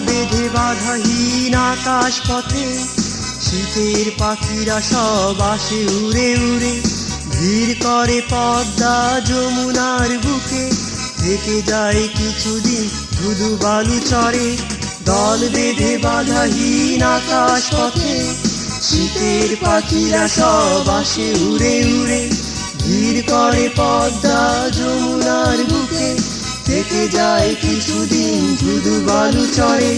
বেঁধে বাধাহীন আকাশ পথে শীতের পাখিরা সব আসে উড়ে উড়ে, ভিড় করে পদ্মা যমুনার বুকে, থেকে যায় কিছুদিন ধুধু বালু চরে। দল বেঁধে বাধাহীন আকাশ পথে শীতের পাখিরা সব আসে উড়ে উড়ে, ভিড় করে পদ্মা যমুনার বুকে, থেকে যায় কিছুদিন ধুধু বালু চরে।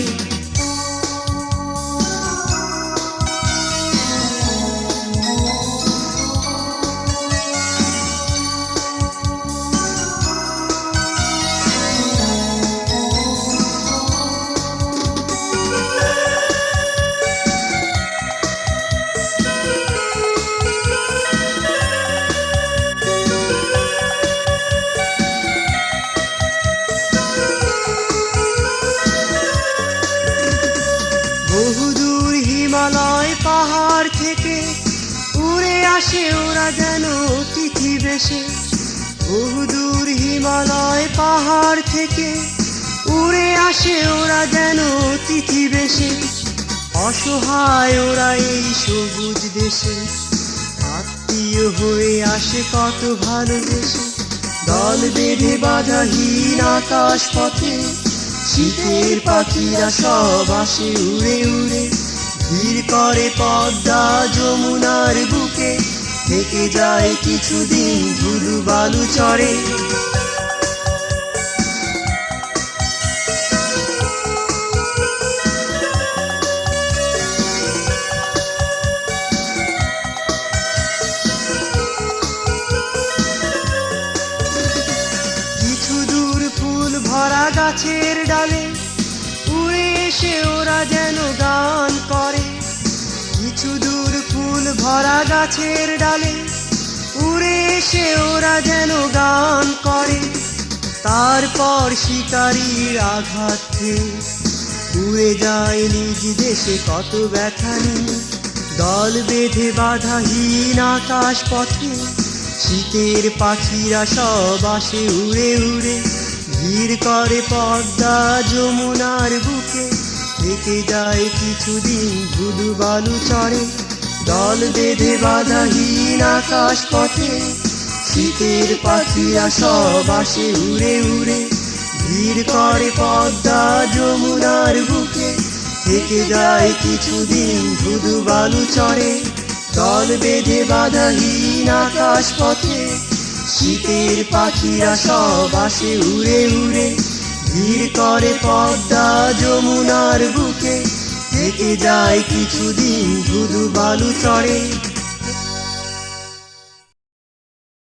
বহুদূর হিমালয় পাহাড় থেকে উড়ে আসে ওরা যেন অতিথি বেশে। বহুদূর হিমালয় পাহাড় থেকে উড়ে আসে ওরা যেন অতিথি বেশে। অসহায় ওরা এই সবুজ দেশে, আত্মীয় হয়ে আসে কত ভালোবেসে। দল বেঁধে বাধাহীন আকাশ পথে শীতের পাখিরা সব আসে উড়ে উড়ে, ভিড় করে পদ্মা যমুনার বুকে, থেকে যায় কিছুদিন ধুধু বালু চরে। কিছু দূর ফুল ভরা গাছের ডালে উড়ে এসে ওরা যেন গান করে। কিছু দূর ফুল ভরা গাছের ডালে উড়ে এসে ওরা যেন গান করে। তারপর শিকারীর আঘাত খেয়ে উড়ে যায় নিজ দেশে কত ব্যথা নিয়ে। দল বেঁধে বাধাহীন আকাশ পথে শীতের পাখিরা সব আসে উড়ে উড়ে, ভিড় করে পদ্মা যমুনার বুকে, থেকে যায় কিছুদিন ধুধু বালু চরে। দল বেঁধে বাধাহীন আকাশ পথে শীতের পাখিরা সব আসে উড়ে উড়ে, ভিড় করে পদ্মা যমুনার বুকে, থেকে যায় কিছুদিন ধুধু বালু চরে। দল বেঁধে বাধাহীন আকাশ পথে শীতের পাখিরা সব আসে উড়ে উড়ে, ভিড় করে পদ্মা যমুনার বুকে, থেকে যায় কিছুদিন ধুধু বালু চরে।